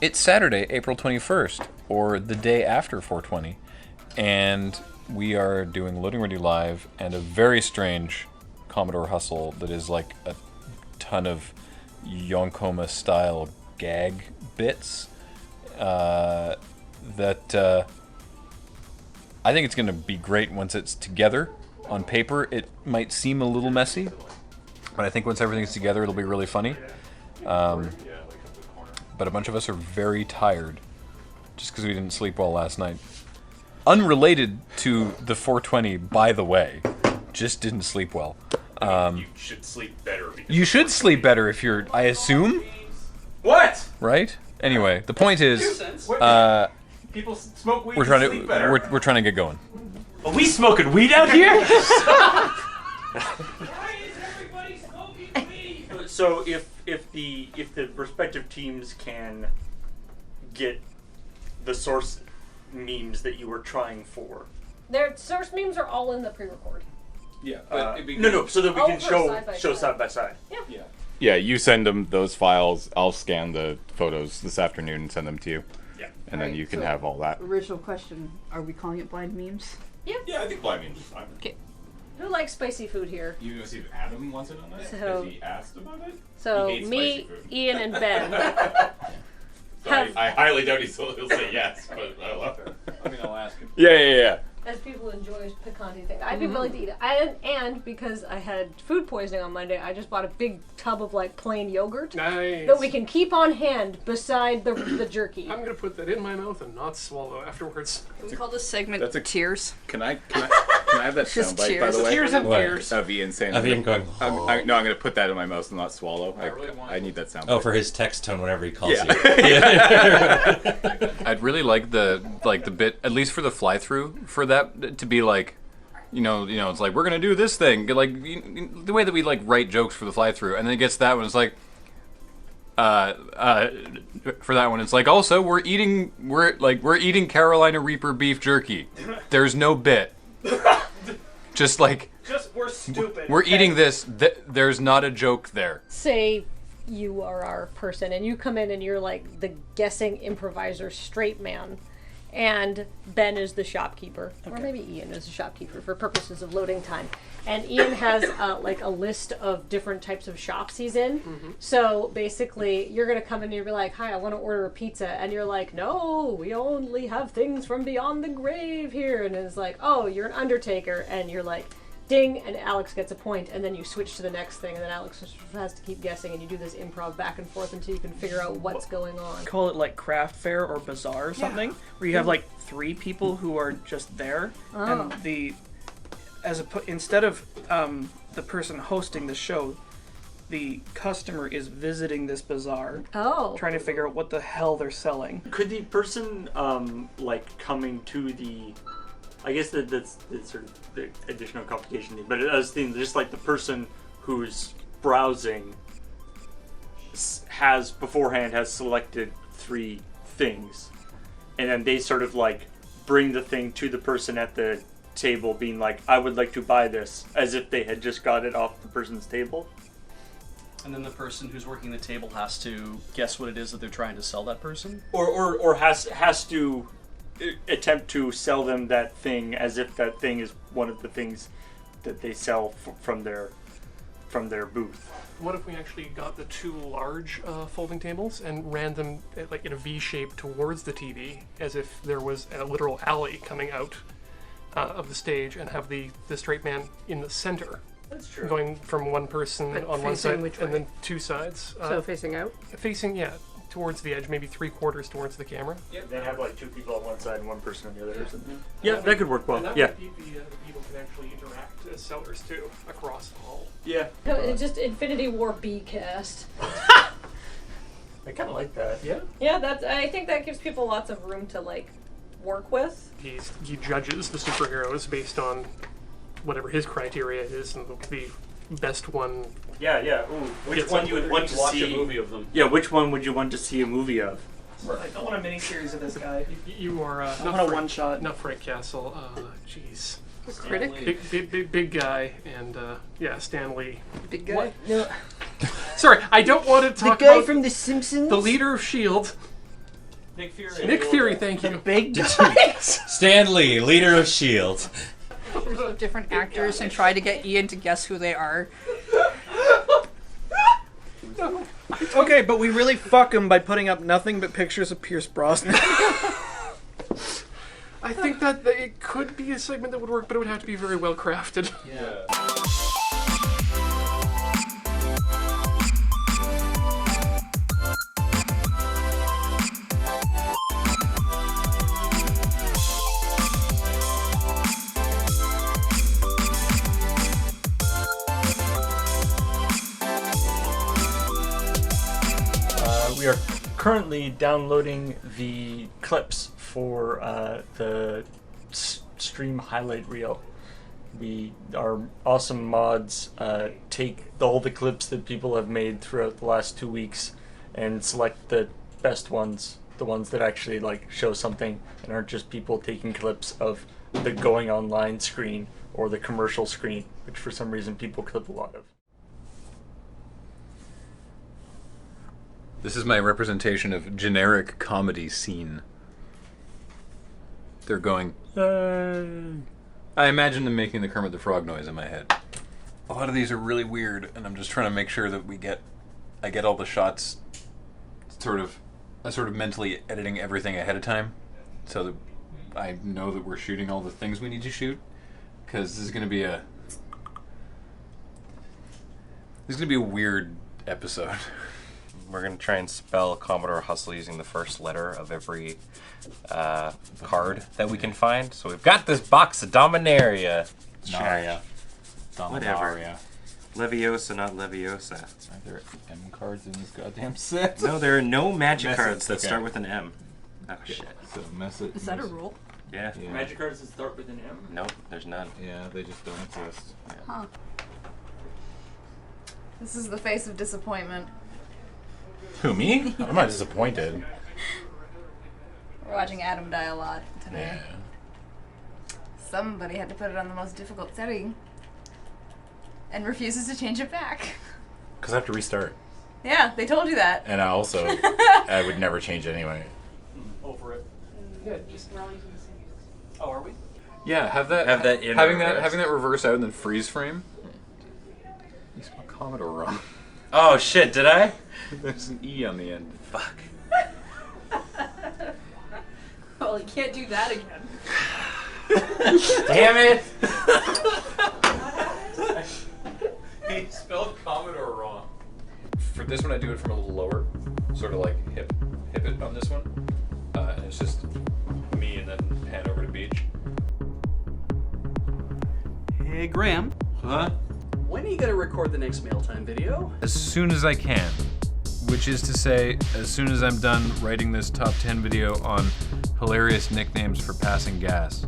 It's Saturday, April 21st, or the day after 420, and we are doing Loading Ready Live and a very strange Commodore hustle that is like a ton of Yon-Koma style gag bits that I think it's going to be great once it's together. On paper, it might seem a little messy, but I think once everything's together, it'll be really funny. But a bunch of us are very tired just because we didn't sleep well last night. Unrelated to the 420, by the way, just didn't sleep well. You should sleep better. You should sleep better if you're, I assume, What? right? Anyway, the point is, People smoke weed we're trying and sleep better. to we're trying to get going. Are we smoking weed out here? So if the respective teams can get the source memes that you were trying for. Their source memes are all in the pre-record. Yeah, but no, so that we can show side by side. Yeah. Yeah, you send them those files. I'll scan the photos this afternoon and send them to you. Yeah. And then you can have all that. Original question, are we calling it blind memes? Yeah, I think blind memes is fine. Okay. Who likes spicy food here? You gonna see if Adam wants it on that? So- If he asked about it? So He hates me, spicy food. Ian, and Ben. So I highly doubt he'll say yes, but I love it. I mean, I'll ask him. Yeah. As people who enjoy picante things, I'd be willing to eat it. And because I had food poisoning on Monday, I just bought a big tub of like plain yogurt Nice. that we can keep on hand beside the jerky. I'm gonna put that in my mouth and not swallow afterwards. Can we call this segment That's a- Tears? Can I have that Just soundbite, by the way? Tears and What? fears. Of Ian saying. Of Ian going, No, I'm going to put that in my mouth and not swallow. really want I need that soundbite. oh, for his text tone whenever he calls Yeah. you. I'd really like the bit, at least for the fly through, for that to be like, you know, it's like we're gonna do this thing, like the way that we like write jokes for the fly through, and then it gets to that one, it's like, for that one, it's like also we're eating Carolina Reaper beef jerky. There's no bit, just like We're stupid. we're eating this. There's not a joke there. Say you are our person, and you come in and you're like the guessing improviser straight man. And Ben is the shopkeeper, or maybe Ian is the shopkeeper for purposes of loading time. And Ian has like a list of different types of shops he's in. Mm-hmm. So basically, you're gonna come in and you're like, "Hi, I want to order a pizza," and you're like, "No, we only have things from beyond the grave here." And it's like, "Oh, you're an undertaker," and you're like, "Ding!" And Alex gets a point, and then you switch to the next thing, and then Alex has to keep guessing, and you do this improv back and forth until you can figure out what's going on. Call it like craft fair or bazaar or something, where you have like 3 people who are just there, and instead of the person hosting the show, the customer is visiting this bazaar, Oh. trying to figure out what the hell they're selling. Could the person like coming to the, I guess that's sort of the additional complication, but I was thinking just like the person who's browsing has selected 3 things, and then they sort of like bring the thing to the person at the table being like, I would like to buy this, as if they had just got it off the person's table. And then the person who's working the table has to guess what it is that they're trying to sell that person? Or has to attempt to sell them that thing as if that thing is one of the things that they sell from their booth. What if we actually got the 2 large folding tables and ran them like in a V shape towards the TV, as if there was a literal alley coming out of the stage, and have the straight man in the center? That's true. Going from one person But on one facing side which and way? then 2 sides. So facing out? Facing, towards the edge, maybe 3/4 towards the camera. Then have like 2 people on one side and 1 person on the other or something. Yeah, that could work well. And that Yeah. way the people can actually interact as sellers too, across the hall. Yeah. It's just Infinity War B cast. I kind of like that. Yeah. Yeah, I think that gives people lots of room to like work with. He judges the superheroes based on whatever his criteria is, and the best one. Yeah. Ooh, which one you would want to watch see? a movie of them. Yeah, which one would you want to see a movie of? I don't want a miniseries of this guy. You are I want a one-shot. not Frank Castle. Jeez, Critic? big guy, and Stan Lee. Big guy? No. Sorry, I don't want to talk The guy about from The Simpsons? the leader of S.H.I.E.L.D. Nick Fury. Nick Fury, thank you. Big guys. Stan Lee, leader of S.H.I.E.L.D. Of different actors and try to get Ian to guess who they are. Okay, but we really fuck him by putting up nothing but pictures of Pierce Brosnan. I think that it could be a segment that would work, but it would have to be very well crafted. Yeah. We are currently downloading the clips for the stream highlight reel. Our awesome mods take all the clips that people have made throughout the last 2 weeks and select the best ones, the ones that actually like show something and aren't just people taking clips of the going online screen or the commercial screen, which for some reason people clip a lot of. This is my representation of generic comedy scene. They're going, I imagine them making the Kermit the Frog noise in my head. A lot of these are really weird, and I'm just trying to make sure that I get all the shots I sort of mentally editing everything ahead of time, so that I know that we're shooting all the things we need to shoot, because this is going to be a weird episode. We're going to try and spell Commodore Hustle using the first letter of every card that we can find. So we've got this box of Dominaria. Naria. Whatever. Leviosa, not Leviosa. Are there M cards in this goddamn set? No, there are no magic Message, cards that okay. start with an M. Oh, shit. So mess it. Is that a rule? Yeah. Yeah. Magic cards that start with an M? Nope, there's none. Yeah, they just don't exist. Huh. This is the face of disappointment. Who, me? I'm not disappointed. We're watching Adam die a lot today. Somebody had to put it on the most difficult setting and refuses to change it back. Because I have to restart. Yeah, they told you that. And I would never change it anyway. Over it. Oh, are we? Yeah, Have that in having reverse. that reverse out and then freeze frame. You spelled Commodore wrong. Oh, shit, did I? There's an E on the end. Fuck. Well, you can't do that again. Damn it! He spelled Commodore wrong. For this one, I do it from a little lower, sort of like hip it on this one, and it's just me and then hand over to Beach. Hey, Graham. Huh? When are you going to record the next Mealtime video? As soon as I can, which is to say, as soon as I'm done writing this top 10 video on hilarious nicknames for passing gas.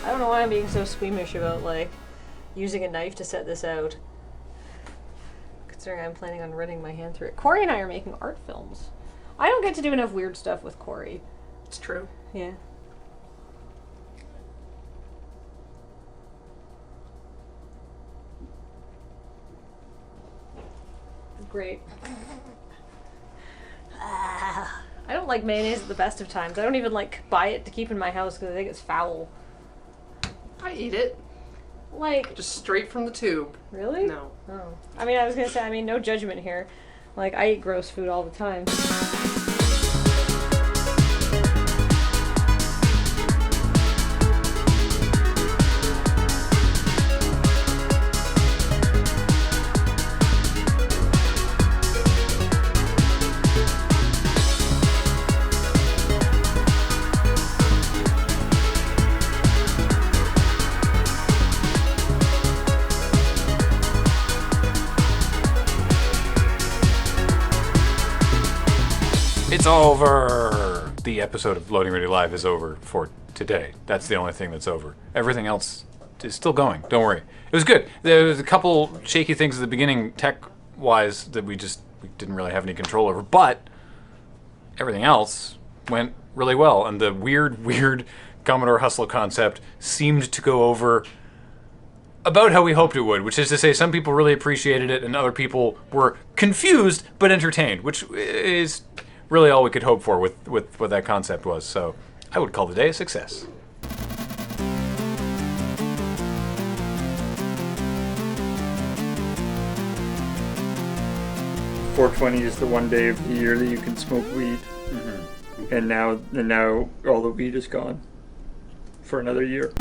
I don't know why I'm being so squeamish about, like, using a knife to set this out. Considering I'm planning on running my hand through it. Corey and I are making art films. I don't get to do enough weird stuff with Corey. It's true. Yeah. Great. I don't like mayonnaise at the best of times. I don't even, like, buy it to keep in my house because I think it's foul. I eat it. Like, Just straight from the tube. really? No. Oh. I mean, I was gonna say, no judgment here. Like, I eat gross food all the time. over. The episode of Loading Ready Live is over for today. That's the only thing that's over. Everything else is still going. Don't worry. It was good. There was a couple shaky things at the beginning, tech-wise, that we didn't really have any control over. But everything else went really well. And the weird Commodore Hustle concept seemed to go over about how we hoped it would, which is to say some people really appreciated it and other people were confused but entertained, which is really all we could hope for with what that concept was. So I would call the day a success. .420 is the one day of the year that you can smoke weed, and now all the weed is gone for another year.